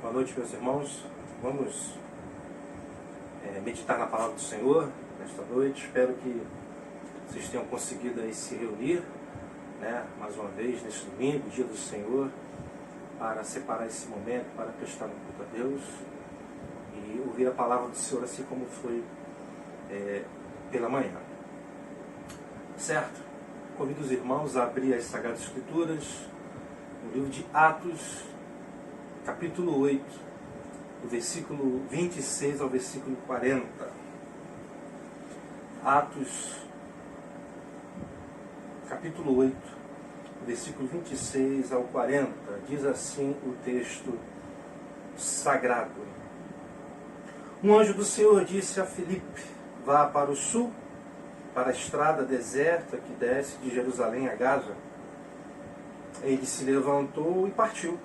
Boa noite, meus irmãos. Vamos meditar na palavra do Senhor nesta noite. Espero que vocês tenham conseguido aí se reunir, mais uma vez, neste domingo, dia do Senhor, para separar esse momento, para prestar um culto a Deus e ouvir a palavra do Senhor assim como foi pela manhã. Certo? Convido os irmãos a abrir as Sagradas Escrituras no livro de Atos, capítulo 8, do versículo 26 ao versículo 40. Atos, capítulo 8, versículo 26 ao 40. Diz assim o texto sagrado. Um anjo do Senhor disse a Filipe: vá para o sul, para a estrada deserta que desce de Jerusalém a Gaza. Ele se levantou e partiu.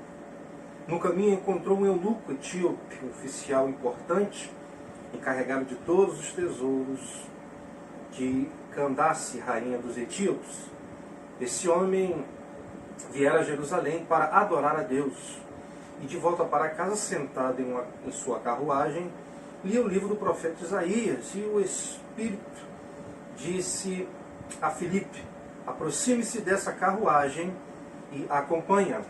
No caminho encontrou um eunuco etíope, um oficial importante, encarregado de todos os tesouros de Candace, rainha dos etíopes. Esse homem viera a Jerusalém para adorar a Deus. E de volta para casa, sentado em sua carruagem, lia o livro do profeta Isaías. E o Espírito disse a Filipe: aproxime-se dessa carruagem e acompanha.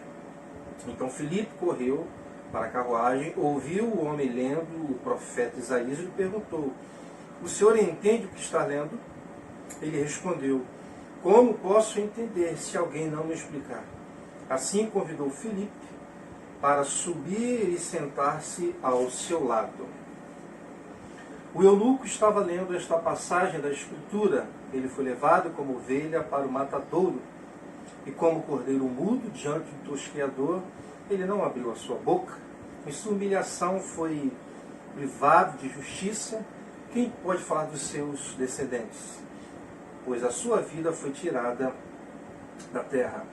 Então Filipe correu para a carruagem, ouviu o homem lendo o profeta Isaías e lhe perguntou: o senhor entende o que está lendo? Ele respondeu: como posso entender se alguém não me explicar? Assim convidou Filipe para subir e sentar-se ao seu lado. O eunuco estava lendo esta passagem da Escritura. Ele foi levado como ovelha para o matadouro, e como cordeiro mudo diante do tosqueador, ele não abriu a sua boca. Em sua humilhação foi privado de justiça. Quem pode falar dos seus descendentes? Pois a sua vida foi tirada da terra.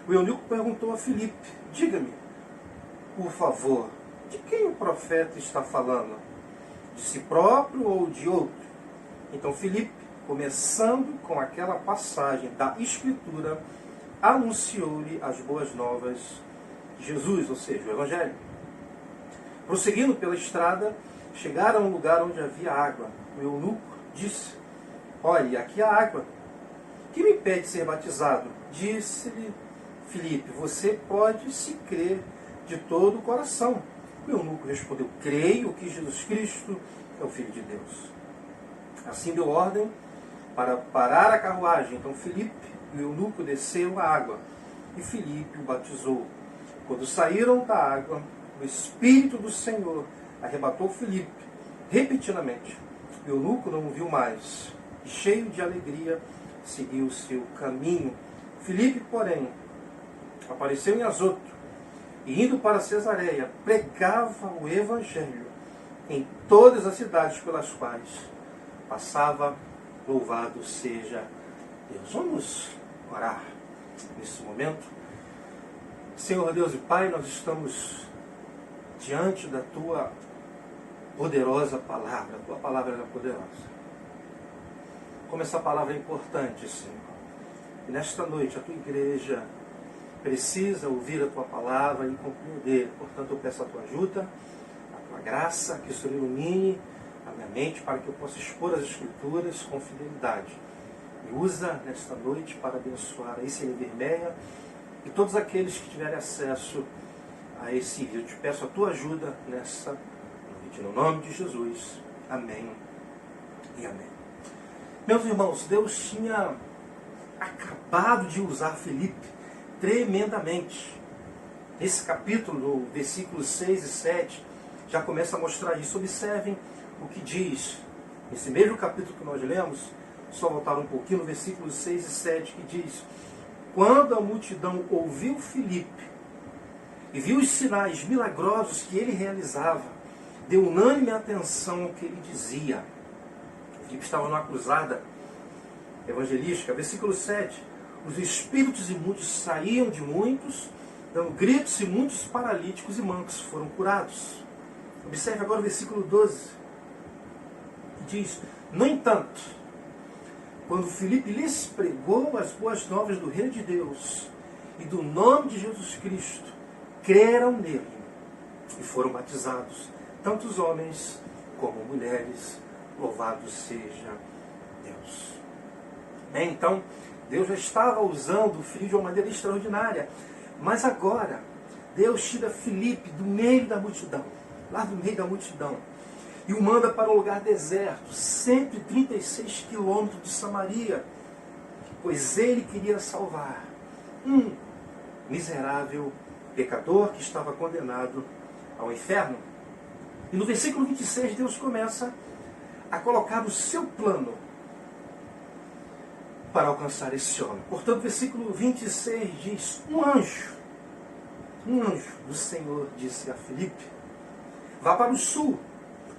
O eunuco perguntou a Filipe: diga-me, por favor, de quem o profeta está falando? De si próprio ou de outro? Então Filipe, começando com aquela passagem da Escritura, anunciou-lhe as boas novas de Jesus, ou seja, o Evangelho. Prosseguindo pela estrada, chegaram a um lugar onde havia água. O eunuco disse: olhe, aqui há água. Que me impede ser batizado? Disse-lhe Filipe: você pode, se crer de todo o coração. O eunuco respondeu: creio que Jesus Cristo é o Filho de Deus. Assim deu ordem para parar a carruagem. Então Filipe e o eunuco desceram a água, e Filipe o batizou. Quando saíram da água, o Espírito do Senhor arrebatou Filipe repetidamente. O eunuco não o viu mais, e cheio de alegria, seguiu o seu caminho. Filipe, porém, apareceu em Azoto, e indo para Cesareia, pregava o Evangelho em todas as cidades pelas quais passava. Louvado seja Deus. Vamos orar nesse momento. Senhor Deus e Pai, nós estamos diante da Tua poderosa palavra. A Tua palavra é poderosa. Como essa palavra é importante, Senhor. E nesta noite a Tua igreja precisa ouvir a Tua palavra e compreender. Portanto, eu peço a Tua ajuda, a Tua graça, que o Senhor ilumine a minha mente para que eu possa expor as Escrituras com fidelidade. E usa nesta noite para abençoar a ICL Vermelha e todos aqueles que tiverem acesso a esse vídeo. Eu te peço a tua ajuda nessa noite. No nome de Jesus. Amém e amém. Meus irmãos, Deus tinha acabado de usar Filipe tremendamente. Nesse capítulo, no versículos 6 e 7, já começa a mostrar isso. Observem o que diz nesse mesmo capítulo que nós lemos, só voltar um pouquinho no versículo 6 e 7, que diz: quando a multidão ouviu Filipe e viu os sinais milagrosos que ele realizava, deu unânime atenção ao que ele dizia. Filipe estava numa cruzada evangelística. Versículo 7, os espíritos imundos saíam de muitos, dando gritos, e muitos paralíticos e mancos foram curados. Observe agora o versículo 12, que diz: no entanto, quando Filipe lhes pregou as boas novas do Reino de Deus e do nome de Jesus Cristo, creram nele e foram batizados, tanto os homens como mulheres. Louvado seja Deus. Então, Deus já estava usando o filho de uma maneira extraordinária. Mas agora, Deus tira Filipe do meio da multidão, lá do meio da multidão, e o manda para um lugar deserto, 136 quilômetros de Samaria, pois ele queria salvar um miserável pecador que estava condenado ao inferno. E no versículo 26, Deus começa a colocar o seu plano para alcançar esse homem. Portanto, versículo 26 diz: um anjo do Senhor disse a Filipe: vá para o sul,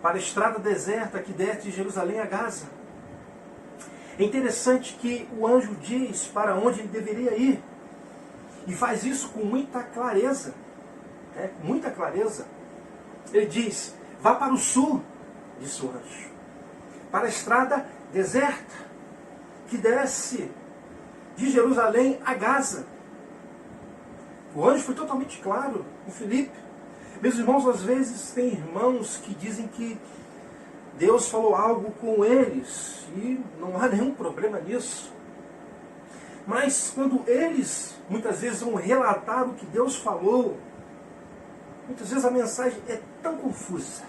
para a estrada deserta que desce de Jerusalém a Gaza. É interessante que o anjo diz para onde ele deveria ir, e faz isso com muita clareza. Muita clareza. Ele diz: vá para o sul, disse o anjo, para a estrada deserta que desce de Jerusalém a Gaza. O anjo foi totalmente claro com Filipe. Meus irmãos, às vezes tem irmãos que dizem que Deus falou algo com eles e não há nenhum problema nisso. Mas quando eles muitas vezes vão relatar o que Deus falou, muitas vezes a mensagem é tão confusa,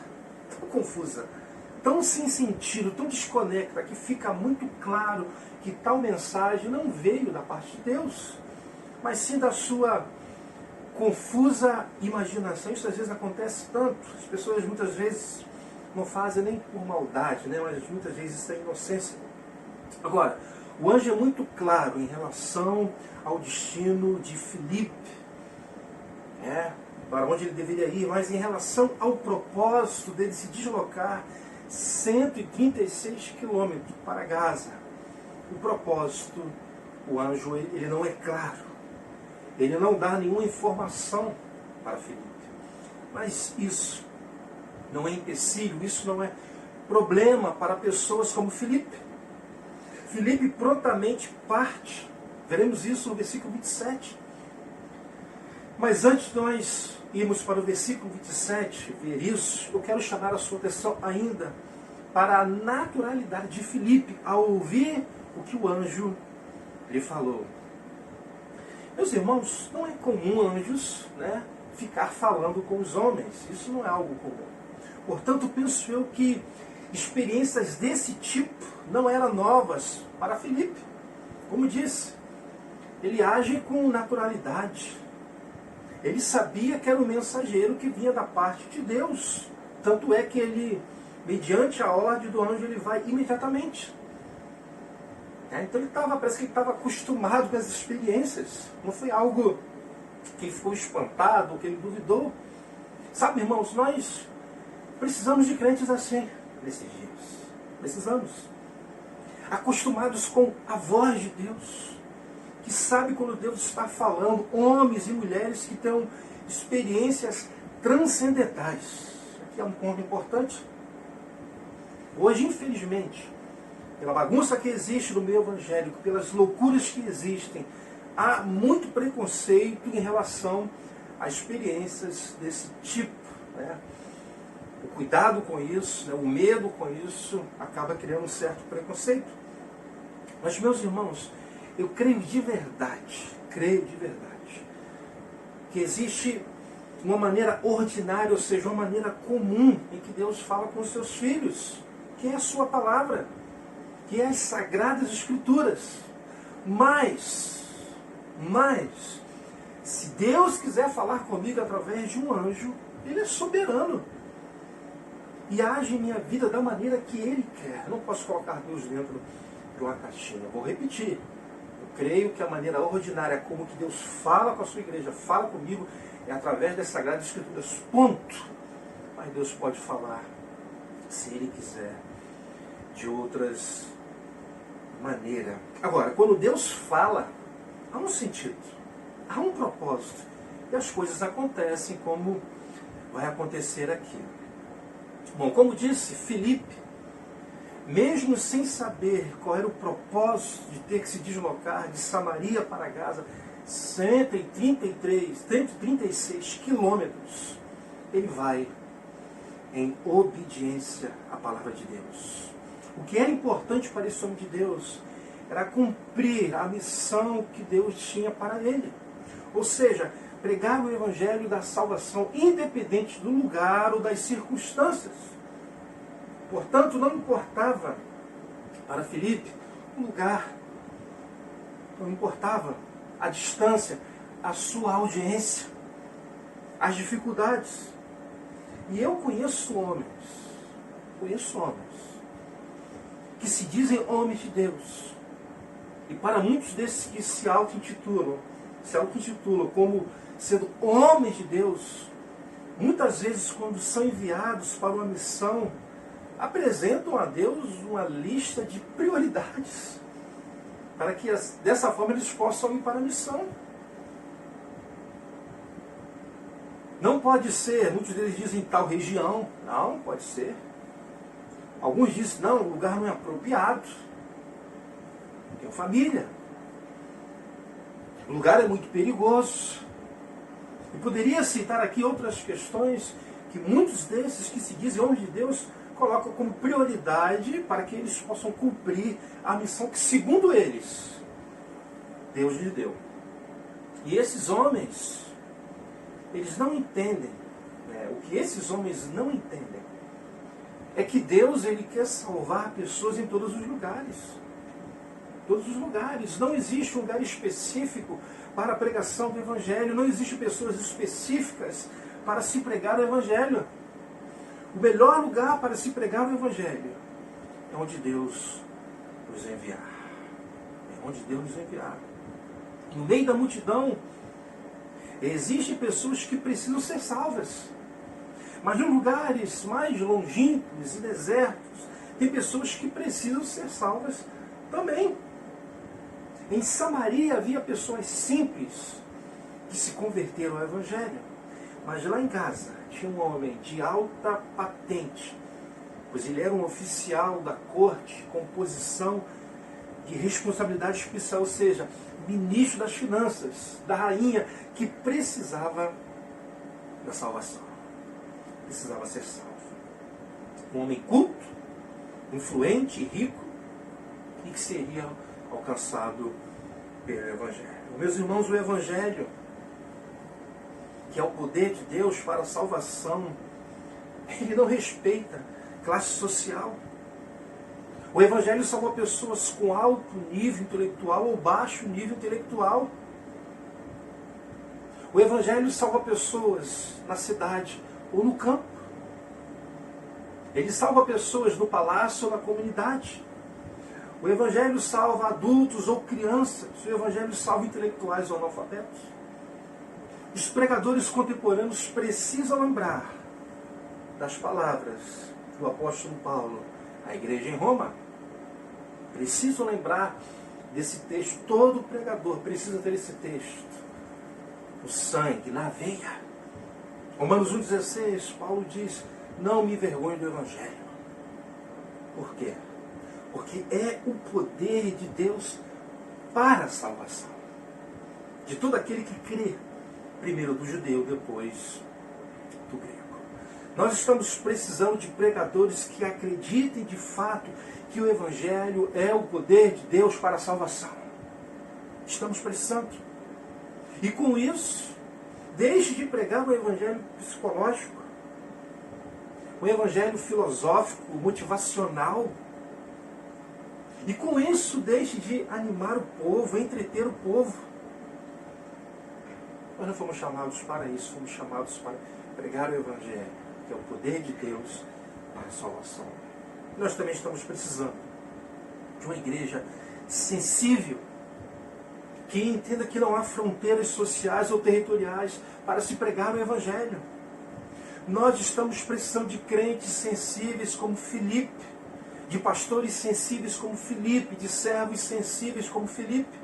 tão sem sentido, tão desconecta, que fica muito claro que tal mensagem não veio da parte de Deus, mas sim da sua confusa imaginação. Isso às vezes acontece tanto. As pessoas muitas vezes não fazem nem por maldade, mas muitas vezes isso é inocência. Agora, o anjo é muito claro em relação ao destino de Filipe, para onde ele deveria ir, mas em relação ao propósito dele se deslocar 136 quilômetros para Gaza. O propósito, o anjo, ele não é claro. Ele não dá nenhuma informação para Filipe. Mas isso não é empecilho, isso não é problema para pessoas como Filipe. Filipe prontamente parte. Veremos isso no versículo 27. Mas antes de nós irmos para o versículo 27, ver isso, eu quero chamar a sua atenção ainda para a naturalidade de Filipe ao ouvir o que o anjo lhe falou. Meus irmãos, não é comum anjos ficar falando com os homens. Isso não é algo comum. Portanto, penso eu que experiências desse tipo não eram novas para Filipe. Como disse, ele age com naturalidade. Ele sabia que era o mensageiro que vinha da parte de Deus. Tanto é que ele, mediante a ordem do anjo, ele vai imediatamente. Então parece que ele estava acostumado com as experiências. Não foi algo que ele ficou espantado, que ele duvidou. Sabe, irmãos, nós precisamos de crentes assim nesses dias. Precisamos. Acostumados com a voz de Deus, que sabe quando Deus está falando, homens e mulheres que tenham experiências transcendentais. Aqui é um ponto importante. Hoje, infelizmente, pela bagunça que existe no meio evangélico, pelas loucuras que existem, há muito preconceito em relação a experiências desse tipo. O cuidado com isso, o medo com isso, acaba criando um certo preconceito. Mas, meus irmãos, eu creio de verdade, que existe uma maneira ordinária, ou seja, uma maneira comum em que Deus fala com os seus filhos, que é a sua palavra, que é as Sagradas Escrituras. Mas, se Deus quiser falar comigo através de um anjo, Ele é soberano. E age em minha vida da maneira que Ele quer. Eu não posso colocar Deus dentro de uma caixinha. Eu vou repetir. Eu creio que a maneira ordinária como que Deus fala com a sua igreja, fala comigo, é através das Sagradas Escrituras. Ponto. Mas Deus pode falar, se Ele quiser, de outras maneiras. Agora, quando Deus fala, há um sentido, há um propósito. E as coisas acontecem como vai acontecer aqui. Bom, como disse Filipe, mesmo sem saber qual era o propósito de ter que se deslocar de Samaria para Gaza, 136 quilômetros, ele vai em obediência à palavra de Deus. O que era importante para esse homem de Deus era cumprir a missão que Deus tinha para ele. Ou seja, pregar o evangelho da salvação, independente do lugar ou das circunstâncias. Portanto, não importava para Filipe o lugar, não importava a distância, a sua audiência, as dificuldades. E eu conheço homens que se dizem homens de Deus. E para muitos desses que se auto-intitulam como sendo homens de Deus, muitas vezes quando são enviados para uma missão, apresentam a Deus uma lista de prioridades, para que dessa forma eles possam ir para a missão. Não pode ser, muitos deles dizem tal região. Não, pode ser. Alguns dizem, não, o lugar não é apropriado. Tenho família. O lugar é muito perigoso. E poderia citar aqui outras questões que muitos desses que se dizem homens de Deus colocam como prioridade para que eles possam cumprir a missão que, segundo eles, Deus lhes deu. E esses homens, eles não entendem, o que esses homens não entendem é que Deus, ele quer salvar pessoas em todos os lugares. Todos os lugares. Não existe um lugar específico para a pregação do Evangelho. Não existem pessoas específicas para se pregar o Evangelho. O melhor lugar para se pregar o Evangelho é onde Deus nos enviar. É onde Deus nos enviar. No meio da multidão, existem pessoas que precisam ser salvas. Mas em lugares mais longínquos e desertos, tem pessoas que precisam ser salvas também. Em Samaria havia pessoas simples que se converteram ao Evangelho. Mas lá em Gaza tinha um homem de alta patente, pois ele era um oficial da corte com posição de responsabilidade especial, ou seja, ministro das finanças, da rainha, que precisava da salvação. Precisava ser salvo. Um homem culto, influente e rico, e que seria alcançado pelo Evangelho. Meus irmãos, o Evangelho, que é o poder de Deus para a salvação, ele não respeita classe social. O Evangelho salva pessoas com alto nível intelectual ou baixo nível intelectual. O Evangelho salva pessoas na cidade ou no campo. Ele salva pessoas no palácio ou na comunidade. O Evangelho salva adultos ou crianças. O Evangelho salva intelectuais ou analfabetos. Os pregadores contemporâneos precisam lembrar das palavras do apóstolo Paulo à igreja em Roma. Precisam lembrar desse texto. Todo pregador precisa ter esse texto. O sangue na veia. Romanos 1,16, Paulo diz, não me envergonhe do Evangelho. Por quê? Porque é o poder de Deus para a salvação de todo aquele que crê, primeiro do judeu, depois do grego. Nós estamos precisando de pregadores que acreditem de fato que o Evangelho é o poder de Deus para a salvação. Estamos precisando. E com isso, deixe de pregar o Evangelho psicológico, o Evangelho filosófico, motivacional. E com isso, deixe de animar o povo, entreter o povo. Nós não fomos chamados para isso, fomos chamados para pregar o Evangelho, que é o poder de Deus para a salvação. Nós também estamos precisando de uma igreja sensível, que entenda que não há fronteiras sociais ou territoriais para se pregar o Evangelho. Nós estamos precisando de crentes sensíveis como Filipe, de pastores sensíveis como Filipe, de servos sensíveis como Filipe,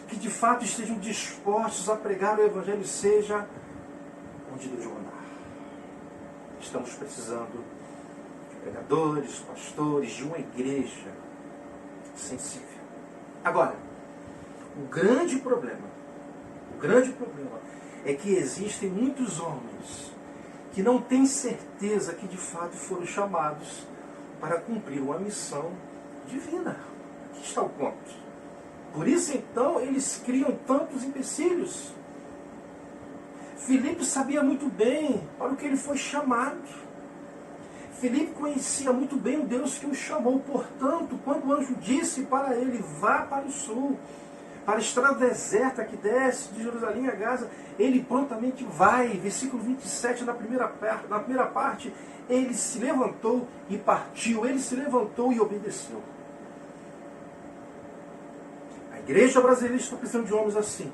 que de fato estejam dispostos a pregar o Evangelho, seja onde Deus mandar. Estamos precisando de pregadores, pastores, de uma igreja sensível. Agora, o grande problema é que existem muitos homens que não têm certeza que de fato foram chamados para cumprir uma missão divina. Aqui está o ponto. Por isso, então, eles criam tantos empecilhos. Filipe sabia muito bem para o que ele foi chamado. Filipe conhecia muito bem o Deus que o chamou. Portanto, quando o anjo disse para ele, vá para o sul, para a estrada deserta que desce de Jerusalém a Gaza, ele prontamente vai. Versículo 27, na primeira parte, ele se levantou e partiu. Ele se levantou e obedeceu. A igreja brasileira está precisando de homens assim,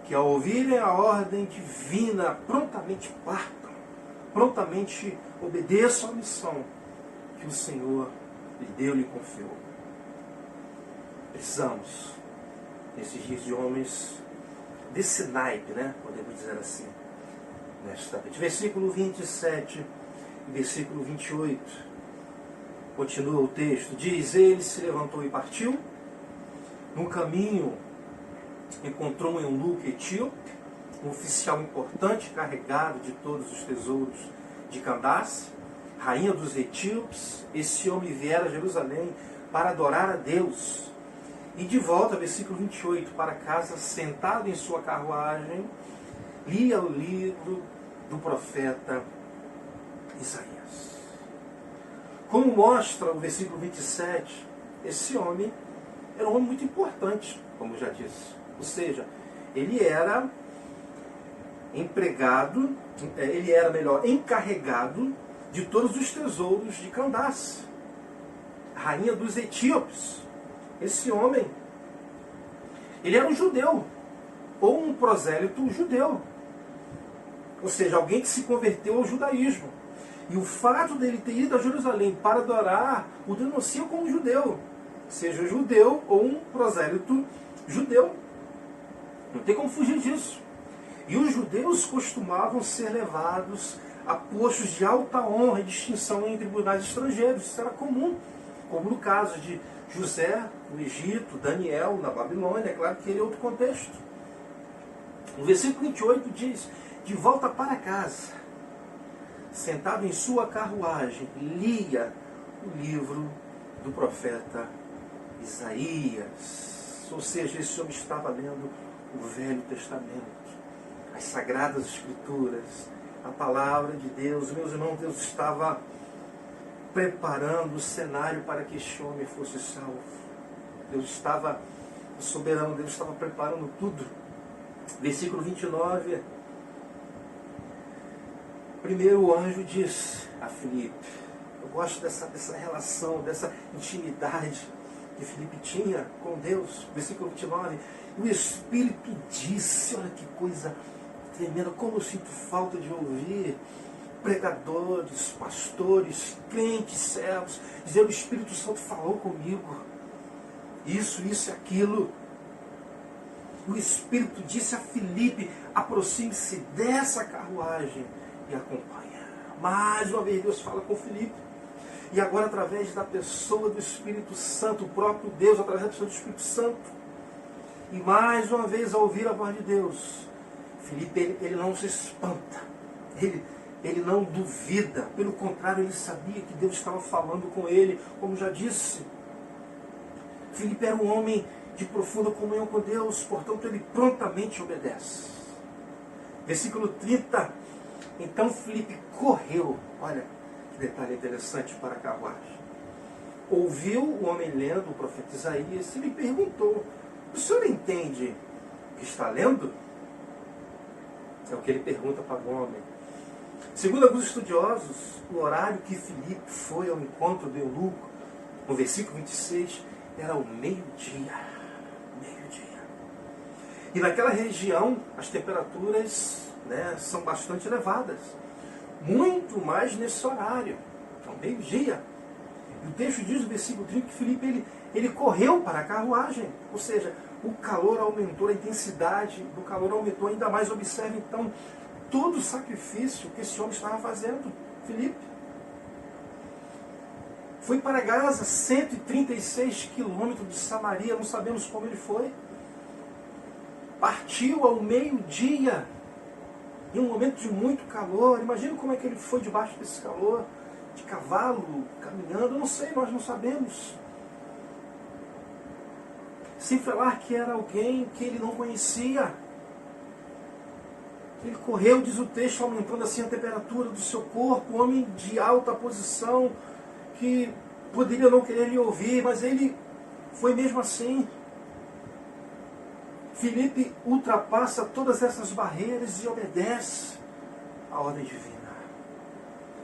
que ao ouvirem a ordem divina, prontamente partam, prontamente obedeçam à missão que o Senhor lhe deu, lhe confiou. Precisamos, nesses dias, de homens desse naipe, né? Podemos dizer assim, nesta vez. Versículo 27 e versículo 28, continua o texto, diz, ele se levantou e partiu. No caminho, encontrou um eunuco etíope, um oficial importante, carregado de todos os tesouros de Candace, rainha dos etíopes. Esse homem viera a Jerusalém para adorar a Deus. E de volta, versículo 28, para casa, sentado em sua carruagem, lia o livro do profeta Isaías. Como mostra o versículo 27, esse homem era um homem muito importante, como já disse. Ou seja, ele era encarregado de todos os tesouros de Candace, rainha dos etíopes. Esse homem, ele era um judeu, ou um prosélito judeu. Ou seja, alguém que se converteu ao judaísmo. E o fato dele ter ido a Jerusalém para adorar, o denuncia como judeu. Seja judeu ou um prosélito judeu. Não tem como fugir disso. E os judeus costumavam ser levados a postos de alta honra e distinção em tribunais estrangeiros. Isso era comum, como no caso de José no Egito, Daniel na Babilônia. É claro que ele é outro contexto. No versículo 28 diz, de volta para casa, sentado em sua carruagem, lia o livro do profeta Isaías. Ou seja, esse homem estava lendo o Velho Testamento, as Sagradas Escrituras, a Palavra de Deus. Meus irmãos, Deus estava preparando o cenário para que este homem fosse salvo. Deus estava, o soberano Deus estava preparando tudo. Versículo 29, primeiro o anjo diz a Filipe, eu gosto dessa relação, dessa intimidade que Filipe tinha com Deus. Versículo 29, o Espírito disse, olha que coisa tremenda, como eu sinto falta de ouvir pregadores, pastores, crentes, servos, dizer, o Espírito Santo falou comigo, isso e aquilo. O Espírito disse a Filipe, aproxime-se dessa carruagem e acompanha. Mais uma vez Deus fala com Filipe. E agora através da pessoa do Espírito Santo, o próprio Deus, através da pessoa do Espírito Santo. E mais uma vez, ao ouvir a voz de Deus, Filipe, ele não se espanta. Ele não duvida. Pelo contrário, ele sabia que Deus estava falando com ele, como já disse. Filipe era um homem de profunda comunhão com Deus, portanto ele prontamente obedece. Versículo 30, então Filipe correu, olha que detalhe interessante para a carruagem. Ouviu o homem lendo o profeta Isaías e lhe perguntou, o senhor entende o que está lendo? É o que ele pergunta para o homem. Segundo alguns estudiosos, o horário que Filipe foi ao encontro do eunuco, no versículo 26, era o meio-dia. E naquela região, as temperaturas, são bastante elevadas. Muito mais nesse horário, ao meio-dia. E o texto diz no versículo 30 que Filipe ele correu para a carruagem. Ou seja, o calor aumentou, a intensidade do calor aumentou ainda mais. Observe então todo o sacrifício que esse homem estava fazendo, Filipe. Foi para Gaza, 136 quilômetros de Samaria, não sabemos como ele foi. Partiu ao meio-dia em um momento de muito calor. Imagina como é que ele foi debaixo desse calor, de cavalo, caminhando, não sei, nós não sabemos. Sem falar que era alguém que ele não conhecia. Ele correu, diz o texto, aumentando assim a temperatura do seu corpo, homem de alta posição, que poderia não querer lhe ouvir, mas ele foi mesmo assim. Filipe ultrapassa todas essas barreiras e obedece à ordem divina.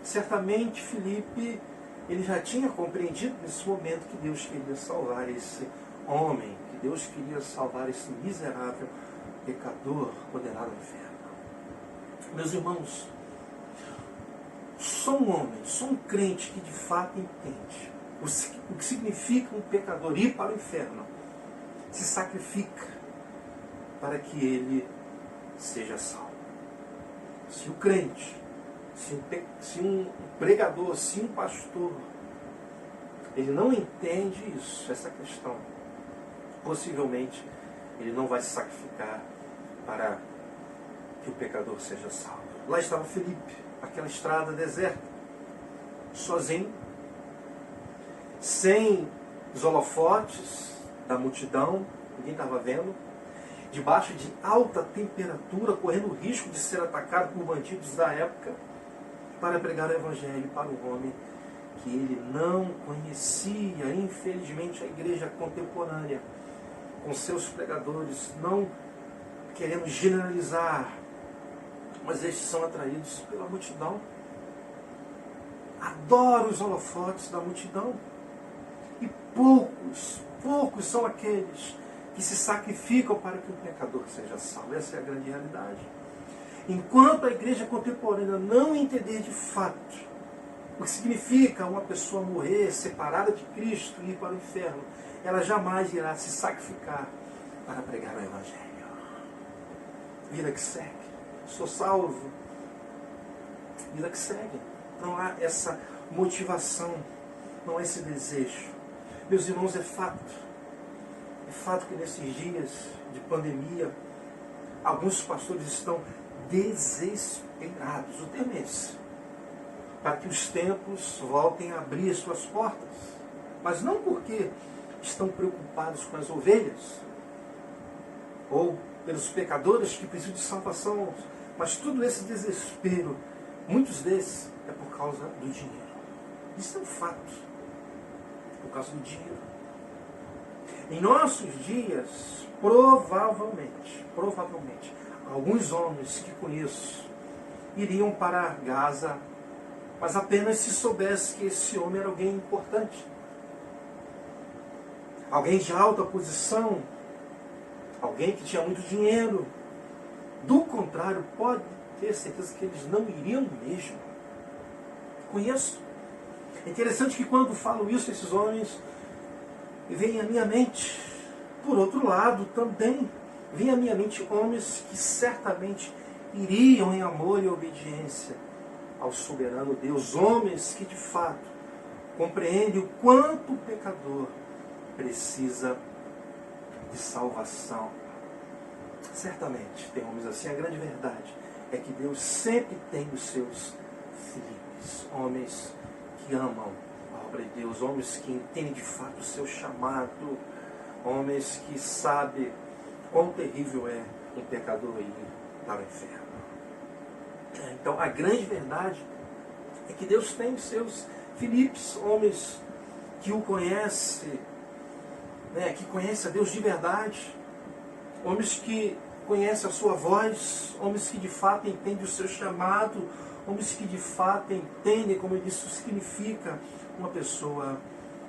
Certamente Filipe, ele já tinha compreendido nesse momento que Deus queria salvar esse homem, que Deus queria salvar esse miserável pecador condenado ao inferno. Meus irmãos, só um homem, só um crente que de fato entende o que significa um pecador ir para o inferno, se sacrifica para que ele seja salvo. Se o crente, se um pregador, se um pastor, ele não entende isso, essa questão, possivelmente ele não vai se sacrificar para que o pecador seja salvo. Lá estava Filipe, aquela estrada deserta, sozinho, sem os holofotes da multidão, ninguém estava vendo, debaixo de alta temperatura, correndo o risco de ser atacado por bandidos da época, para pregar o Evangelho para um homem que ele não conhecia. Infelizmente, a igreja contemporânea, com seus pregadores, não querendo generalizar, mas estes são atraídos pela multidão. Adoram os holofotes da multidão. E poucos são aqueles que se sacrificam para que o pecador seja salvo. Essa é a grande realidade. Enquanto a igreja contemporânea não entender de fato o que significa uma pessoa morrer separada de Cristo e ir para o inferno, ela jamais irá se sacrificar para pregar o Evangelho. Vida que segue. Sou salvo. Vida que segue. Não há essa motivação, não há esse desejo. Meus irmãos, é fato. É fato que nesses dias de pandemia, alguns pastores estão desesperados. O termo é esse. Para que os templos voltem a abrir as suas portas. Mas não porque estão preocupados com as ovelhas, ou pelos pecadores que precisam de salvação, mas todo esse desespero, muitos desses, é por causa do dinheiro. Isso é um fato. Por causa do dinheiro. Em nossos dias, provavelmente, alguns homens que conheço iriam para Gaza, mas apenas se soubesse que esse homem era alguém importante. Alguém de alta posição, alguém que tinha muito dinheiro. Do contrário, pode ter certeza que eles não iriam mesmo. Conheço. É interessante que quando falo isso, esses homens, vem à minha mente, por outro lado, também vem à minha mente homens que certamente iriam em amor e obediência ao soberano Deus. Homens que de fato compreendem o quanto o pecador precisa de salvação. Certamente tem homens assim. A grande verdade é que Deus sempre tem os seus filhos, homens que amam a obra de Deus, homens que entendem de fato o seu chamado, homens que sabem quão terrível é um pecador ir para o inferno. Então a grande verdade é que Deus tem os seus Filipes, homens que o conhecem, que conhecem a Deus de verdade, homens que conhecem a sua voz, homens que de fato entendem o seu chamado, homens que de fato entendem, como eu disse, o que significa uma pessoa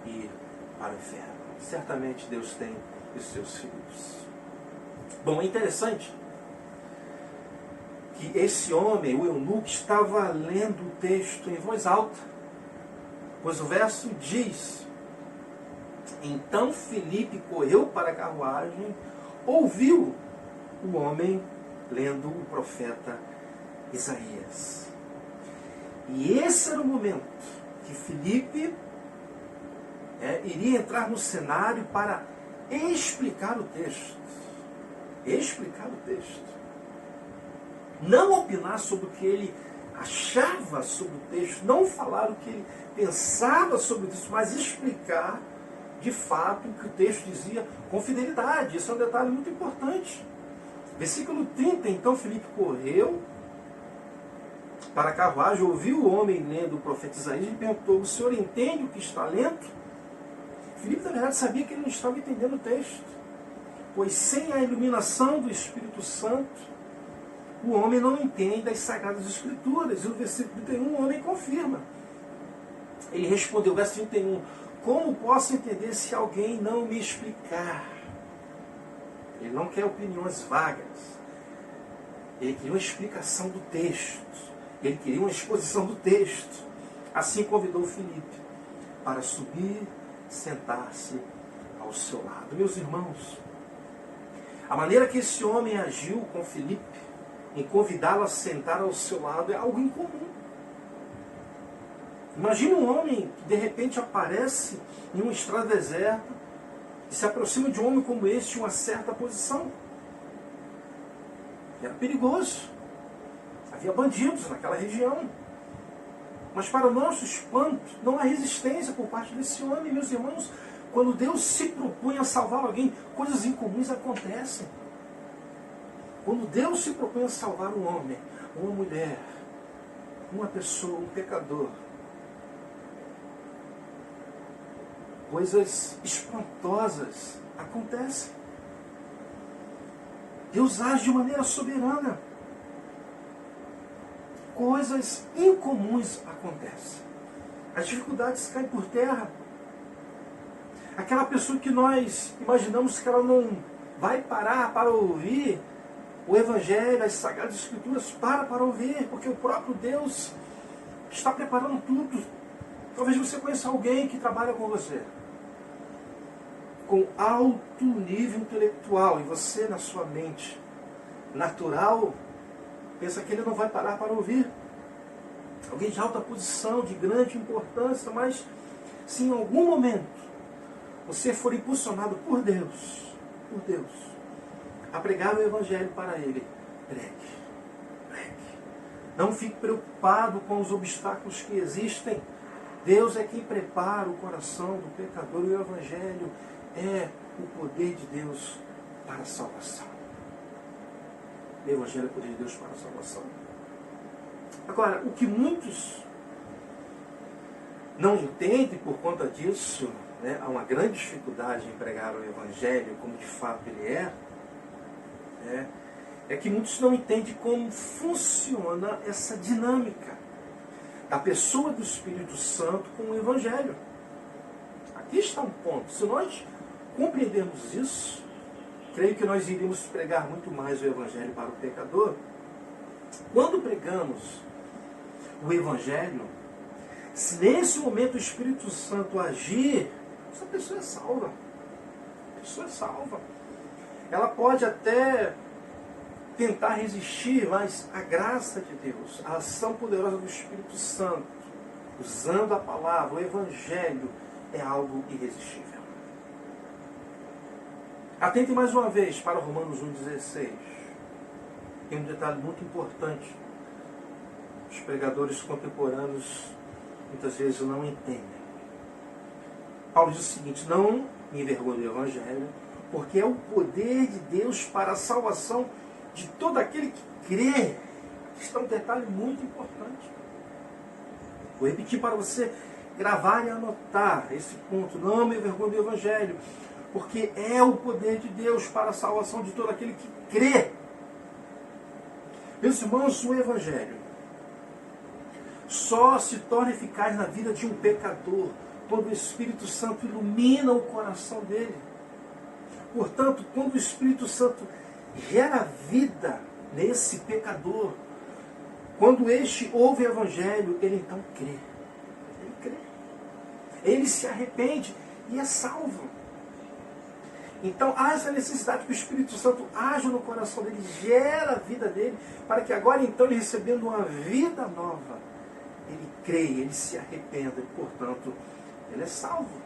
ir para o inferno. Certamente Deus tem os seus filhos. Bom, é interessante que esse homem, o eunuco, estava lendo o texto em voz alta, pois o verso diz: então Filipe correu para a carruagem, ouviu o homem lendo o profeta Isaías. E esse era o momento que Filipe iria entrar no cenário para explicar o texto. Explicar o texto. não opinar sobre o que ele achava sobre o texto, não falar o que ele pensava sobre isso, mas explicar de fato o que o texto dizia com fidelidade. Isso é um detalhe muito importante. Versículo 30, então Filipe correu para a carruagem, ouviu o homem lendo o profeta Isaías e perguntou: o senhor entende o que está lendo? Filipe, na verdade, sabia que ele não estava entendendo o texto, pois sem a iluminação do Espírito Santo, o homem não entende as Sagradas Escrituras. E no versículo 31 o homem confirma. Ele respondeu, verso 31, como posso entender se alguém não me explicar? Ele não quer opiniões vagas. Ele queria uma explicação do texto. Ele queria uma exposição do texto. Assim convidou Filipe para subir, sentar-se ao seu lado. Meus irmãos, a maneira que esse homem agiu com Filipe, em convidá-lo a sentar ao seu lado, é algo incomum. Imagina um homem que de repente aparece em uma estrada deserta e se aproxima de um homem como este em uma certa posição. Era perigoso. Havia bandidos naquela região. Mas para o nosso espanto, não há resistência por parte desse homem, meus irmãos. Quando Deus se propõe a salvar alguém, coisas incomuns acontecem. Quando Deus se propõe a salvar um homem, uma mulher, uma pessoa, um pecador, coisas espantosas acontecem. Deus age de maneira soberana. Coisas incomuns acontecem. As dificuldades caem por terra. Aquela pessoa que nós imaginamos que ela não vai parar para ouvir o Evangelho, as Sagradas Escrituras, para ouvir, porque o próprio Deus está preparando tudo. Talvez você conheça alguém que trabalha com você, com alto nível intelectual, e você, na sua mente natural, pensa que ele não vai parar para ouvir. Alguém de alta posição, de grande importância, mas se em algum momento você for impulsionado por Deus, a pregar o Evangelho para ele, pregue. Não fique preocupado com os obstáculos que existem. Deus é quem prepara o coração do pecador, e o Evangelho é o poder de Deus para a salvação. O Evangelho é o poder de Deus para a salvação. Agora, o que muitos não entendem por conta disso, né, há uma grande dificuldade em pregar o Evangelho como de fato ele é que muitos não entendem como funciona essa dinâmica da pessoa do Espírito Santo com o Evangelho. Aqui está um ponto. Se nós compreendermos isso, creio que nós iríamos pregar muito mais o Evangelho para o pecador. Quando pregamos o Evangelho, se nesse momento o Espírito Santo agir, essa pessoa é salva. A pessoa é salva. Ela pode até tentar resistir, mas a graça de Deus, a ação poderosa do Espírito Santo, usando a palavra, o Evangelho, é algo irresistível. Atente mais uma vez para Romanos 1,16. Tem um detalhe muito importante. Os pregadores contemporâneos muitas vezes não entendem. Paulo diz o seguinte: não me envergonhe do Evangelho, porque é o poder de Deus para a salvação de todo aquele que crê. Isso é um detalhe muito importante. Vou repetir para você gravar e anotar esse ponto. Não me envergonhe do Evangelho, porque é o poder de Deus para a salvação de todo aquele que crê. Meus irmãos, o Evangelho só se torna eficaz na vida de um pecador quando o Espírito Santo ilumina o coração dele. Portanto, quando o Espírito Santo gera vida nesse pecador, quando este ouve o Evangelho, ele então crê. Ele crê. Ele se arrepende e é salvo. Então há essa necessidade que o Espírito Santo haja no coração dele, gera a vida dele, para que agora então ele, recebendo uma vida nova, ele creia, ele se arrependa e, portanto, ele é salvo.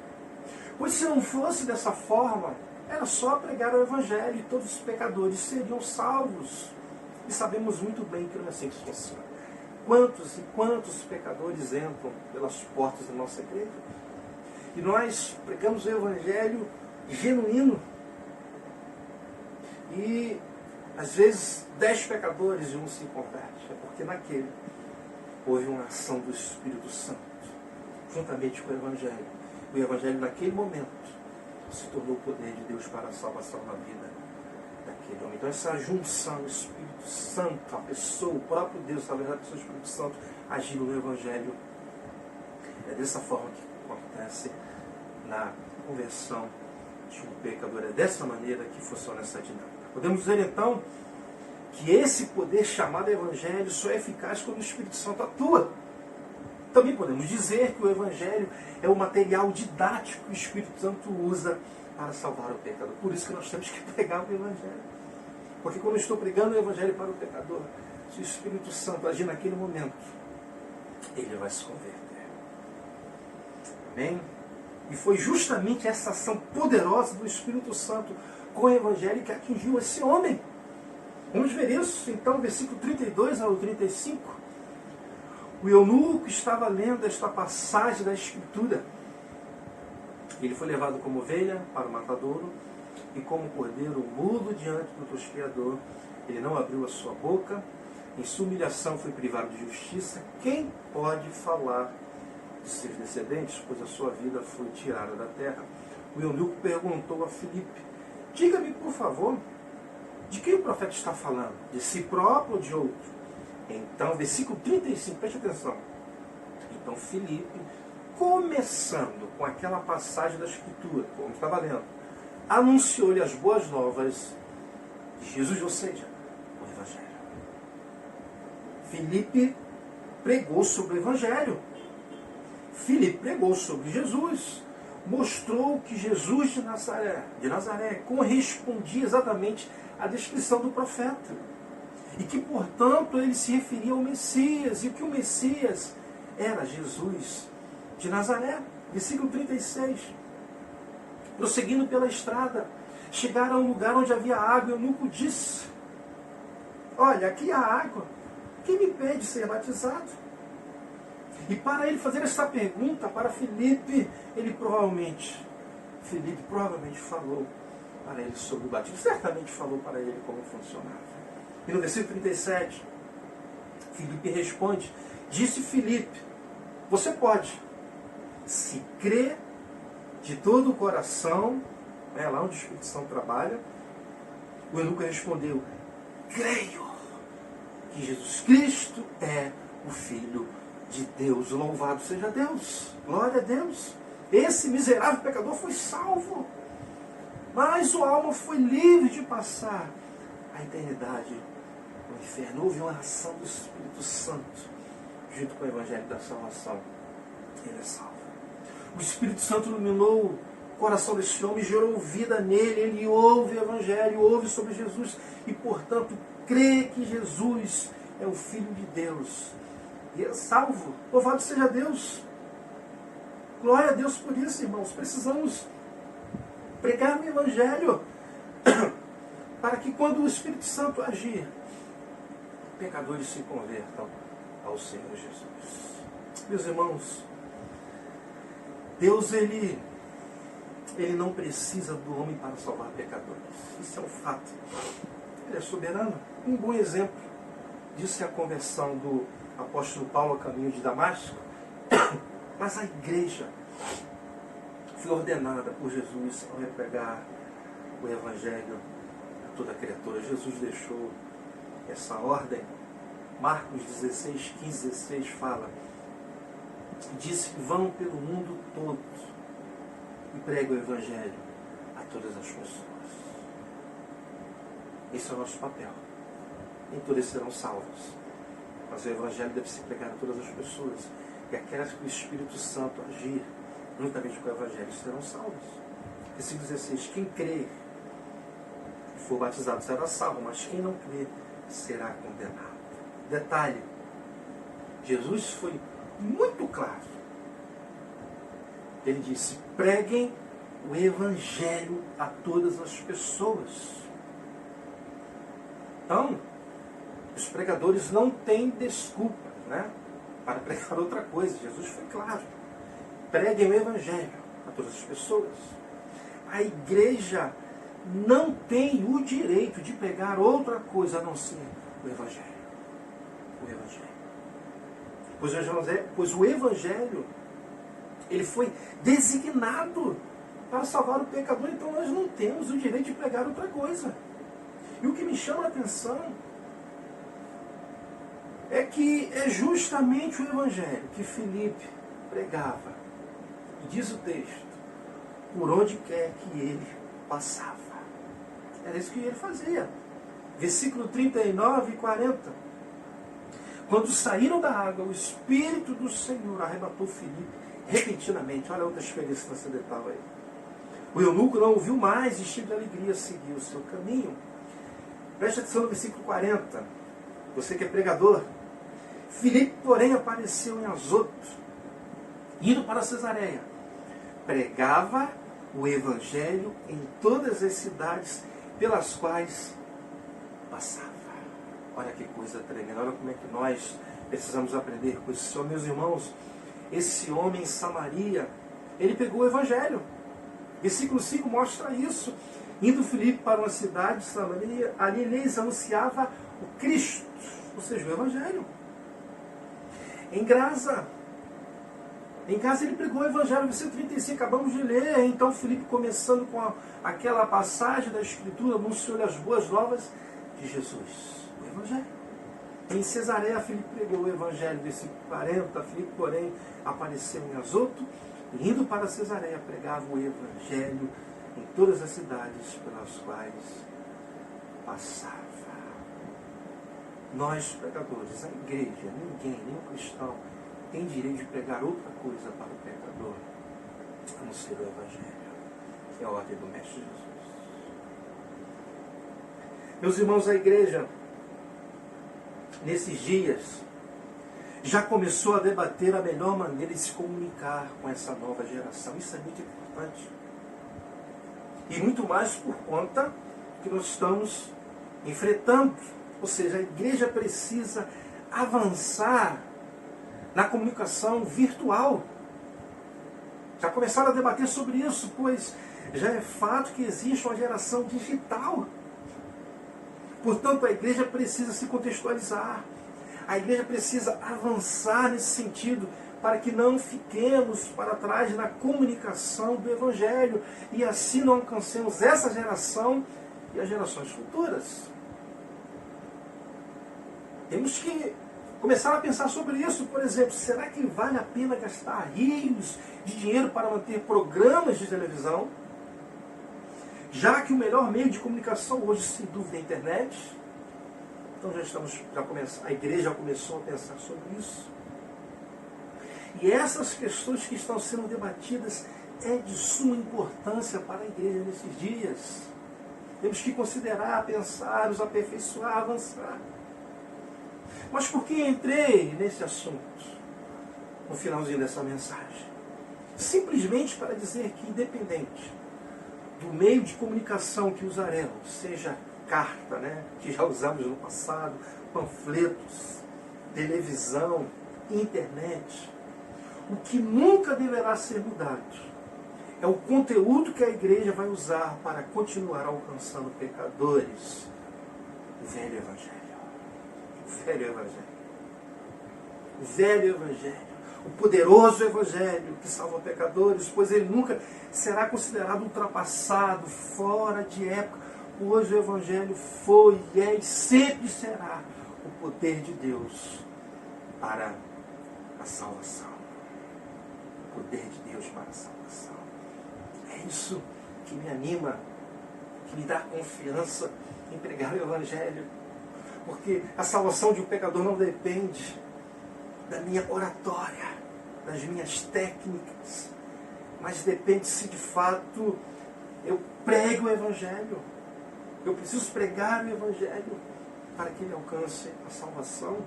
Pois se não fosse dessa forma, era só pregar o Evangelho e todos os pecadores seriam salvos. E sabemos muito bem que não é assim que funciona. Quantos e quantos pecadores entram pelas portas da nossa igreja? E nós pregamos o evangelho genuíno. E às vezes 10 pecadores e um se converte. É porque naquele houve uma ação do Espírito Santo, juntamente com o evangelho. O evangelho naquele momento se tornou o poder de Deus para a salvação na vida daquele homem. Então essa junção, o Espírito Santo, a pessoa, o próprio Deus, na verdade, o seu Espírito Santo agindo no evangelho, é dessa forma que acontece na conversão de um pecador. É dessa maneira que funciona essa dinâmica. Podemos dizer então que esse poder chamado evangelho só é eficaz quando o Espírito Santo atua. Também podemos dizer que o evangelho é o material didático que o Espírito Santo usa para salvar o pecador. Por isso que nós temos que pregar o evangelho. Porque quando eu estou pregando o evangelho para o pecador, se o Espírito Santo agir naquele momento, ele vai se converter. Amém? E foi justamente essa ação poderosa do Espírito Santo com o evangelho que atingiu esse homem. Vamos ver isso, então, versículo 32 ao 35. O eunuco estava lendo esta passagem da Escritura. Ele foi levado como ovelha para o matadouro, e como cordeiro mudo diante do tosqueador. Ele não abriu a sua boca. Em sua humilhação foi privado de justiça. Quem pode falar de seus descendentes, pois a sua vida foi tirada da terra? O eunuco perguntou a Filipe: diga-me, por favor, de quem o profeta está falando? De si próprio ou de outro? Então, versículo 35, preste atenção. Então, Filipe, começando com aquela passagem da Escritura, como estava lendo, anunciou-lhe as boas novas de Jesus, ou seja, o Evangelho. Filipe pregou sobre o Evangelho. Filipe pregou sobre Jesus. Mostrou que Jesus de Nazaré correspondia exatamente à descrição do profeta. E que, portanto, ele se referia ao Messias, e que o Messias era Jesus de Nazaré. Versículo 36. Prosseguindo pela estrada, chegaram a um lugar onde havia água, e o eunuco disse: olha, aqui há água, quem me pede ser batizado? E para ele fazer essa pergunta para Filipe, Filipe provavelmente falou para ele sobre o batismo, certamente falou para ele como funcionava. E no versículo 37, Filipe responde: disse Filipe, você pode, se crê de todo o coração, lá onde o Espírito Santo trabalha. O eunuco respondeu: creio que Jesus Cristo é o Filho de Deus. Louvado seja Deus, glória a Deus. Esse miserável pecador foi salvo, mas sua alma foi livre de passar a eternidade no inferno. Houve uma ação do Espírito Santo junto com o Evangelho da salvação. Ele é salvo. O Espírito Santo iluminou o coração desse homem, gerou vida nele. Ele ouve o Evangelho, ouve sobre Jesus e, portanto, crê que Jesus é o Filho de Deus e é salvo. Louvado seja Deus. Glória a Deus por isso, irmãos. Precisamos pregar o Evangelho para que, quando o Espírito Santo agir, pecadores se convertam ao Senhor Jesus. Meus irmãos, Deus, ele não precisa do homem para salvar pecadores. Isso é um fato. Ele é soberano. Um bom exemplo disso é a conversão do apóstolo Paulo a caminho de Damasco. Mas a igreja foi ordenada por Jesus ao pregar o Evangelho a toda criatura. Jesus deixou essa ordem. Marcos 16, 15, 16 fala: disse que vão pelo mundo todo e pregam o Evangelho a todas as pessoas. Esse é o nosso papel. Nem todos serão salvos, mas o Evangelho deve ser pregado a todas as pessoas. E aquelas que o Espírito Santo agir juntamente com o Evangelho serão salvos. Versículo 16: quem crer e for batizado será salvo, mas quem não crer será condenado. Detalhe: Jesus foi muito claro. Ele disse: preguem o Evangelho a todas as pessoas. Então, Os pregadores não têm desculpa, né, para pregar outra coisa. Jesus foi claro. Preguem o Evangelho a todas as pessoas. A igreja não tem o direito de pregar outra coisa a não ser o Evangelho. O Evangelho. Pois o Evangelho, ele foi designado para salvar o pecador, então nós não temos o direito de pregar outra coisa. E o que me chama a atenção é que é justamente o Evangelho que Filipe pregava. E diz o texto, por onde quer que ele passava. Era isso que ele fazia. Versículo 39 e 40. Quando saíram da água, o Espírito do Senhor arrebatou Filipe repentinamente. Olha outra experiência transcendental aí. O eunuco não ouviu mais e cheio de alegria seguiu o seu caminho. Preste atenção no versículo 40. Você que é pregador. Filipe, porém, apareceu em Azoto, indo para Cesareia. Pregava o Evangelho em todas as cidades pelas quais passava. Olha que coisa tremenda. Olha como é que nós precisamos aprender com isso. Meus irmãos, esse homem em Samaria, ele pegou o Evangelho. Versículo 5 mostra isso. Indo Filipe para uma cidade de Samaria, ali lhes anunciava o Cristo, ou seja, o Evangelho. Em casa ele pregou o Evangelho, versículo 35, acabamos de ler. Então Filipe, começando com aquela passagem da Escritura, anunciou-lhe as boas novas de Jesus, o Evangelho. Em Cesareia, Filipe pregou o Evangelho, versículo 40. Filipe, porém, apareceu em Azoto, e indo para Cesareia, pregava o Evangelho em todas as cidades pelas quais passava. Nós, pregadores, a igreja, ninguém, nenhum cristão, tem direito de pregar outra coisa para o pecador, a não ser o Evangelho, que é a ordem do Mestre Jesus. Meus irmãos, a igreja, nesses dias, já começou a debater a melhor maneira de se comunicar com essa nova geração. Isso é muito importante. E muito mais por conta que nós estamos enfrentando. Ou seja, a igreja precisa avançar na comunicação virtual. Já começaram a debater sobre isso, pois já é fato que existe uma geração digital. Portanto, a igreja precisa se contextualizar. A igreja precisa avançar nesse sentido, para que não fiquemos para trás na comunicação do Evangelho e assim não alcancemos essa geração e as gerações futuras. Temos que começar a pensar sobre isso. Por exemplo, será que vale a pena gastar rios de dinheiro para manter programas de televisão? Já que o melhor meio de comunicação hoje, sem dúvida, é a internet. Então a igreja já começou a pensar sobre isso. E essas questões que estão sendo debatidas é de suma importância para a igreja nesses dias. Temos que considerar, pensar, nos aperfeiçoar, avançar. Mas por que entrei nesse assunto no finalzinho dessa mensagem? Simplesmente para dizer que, independente do meio de comunicação que usaremos, seja carta, né, que já usamos no passado, panfletos, televisão, internet, o que nunca deverá ser mudado é o conteúdo que a igreja vai usar para continuar alcançando pecadores. O velho Evangelho. O velho Evangelho. O velho Evangelho. O poderoso Evangelho que salva pecadores, pois ele nunca será considerado ultrapassado, fora de época. Hoje o Evangelho foi, é e sempre será o poder de Deus para a salvação. O poder de Deus para a salvação. É isso que me anima, que me dá confiança em pregar o Evangelho. Porque a salvação de um pecador não depende da minha oratória, das minhas técnicas, mas depende se de fato eu prego o Evangelho. Eu preciso pregar o Evangelho para que ele alcance a salvação.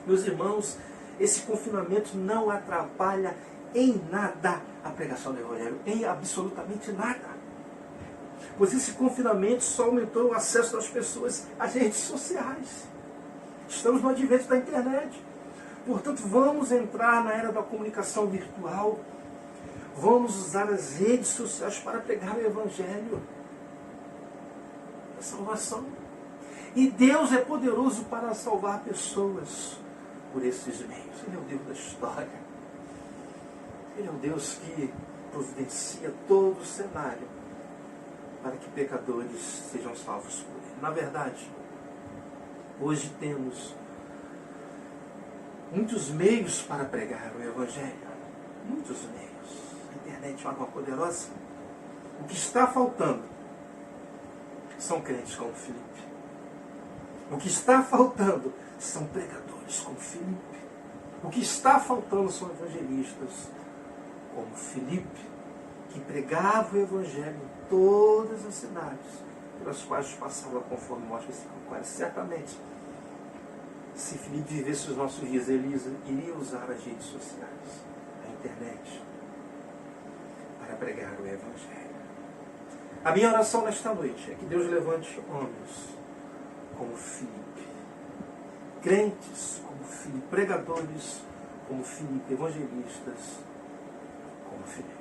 Meus irmãos, esse confinamento não atrapalha em nada a pregação do Evangelho, em absolutamente nada. Pois esse confinamento só aumentou o acesso das pessoas às redes sociais. Estamos no advento da internet. Portanto, vamos entrar na era da comunicação virtual. Vamos usar as redes sociais para pregar o Evangelho. A salvação. E Deus é poderoso para salvar pessoas por esses meios. Ele é o Deus da história. Ele é o Deus que providencia todo o cenário para que pecadores sejam salvos por Ele. Na verdade, hoje temos muitos meios para pregar o Evangelho. Muitos meios. A internet é uma arma poderosa. O que está faltando são crentes como Filipe. O que está faltando são pregadores como Filipe. O que está faltando são evangelistas como Filipe, que pregava o Evangelho em todas as cidades pelas quais passava, conforme mostra esse versículo 40. Certamente, se Filipe vivesse os nossos dias, ele iria usar as redes sociais, a internet, para pregar o Evangelho. A minha oração nesta noite é que Deus levante homens como Filipe, crentes como Filipe, pregadores como Filipe, evangelistas como Filipe.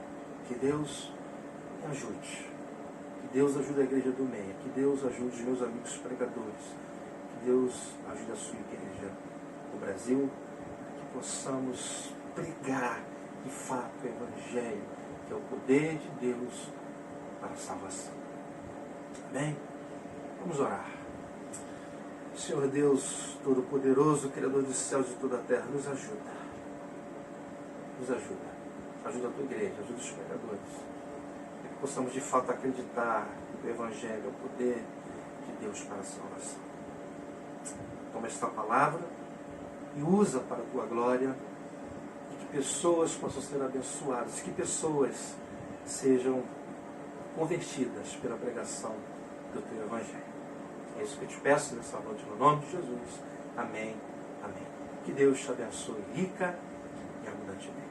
Que Deus me ajude. Que Deus ajude a igreja do Meia. Que Deus ajude os meus amigos pregadores. Que Deus ajude a sua igreja no Brasil. Que possamos pregar de fato o Evangelho, que é o poder de Deus para a salvação. Amém? Vamos orar. Senhor Deus Todo-Poderoso, Criador dos céus e toda a terra, nos ajuda. Nos ajuda. Ajuda a tua igreja, ajuda os pregadores. Para que possamos de fato acreditar que o Evangelho é o poder de Deus para a salvação. Toma esta palavra e usa para a tua glória, e que pessoas possam ser abençoadas, que pessoas sejam convertidas pela pregação do teu Evangelho. É isso que eu te peço nessa noite, no nome de Jesus. Amém. Amém. Que Deus te abençoe rica e abundantemente.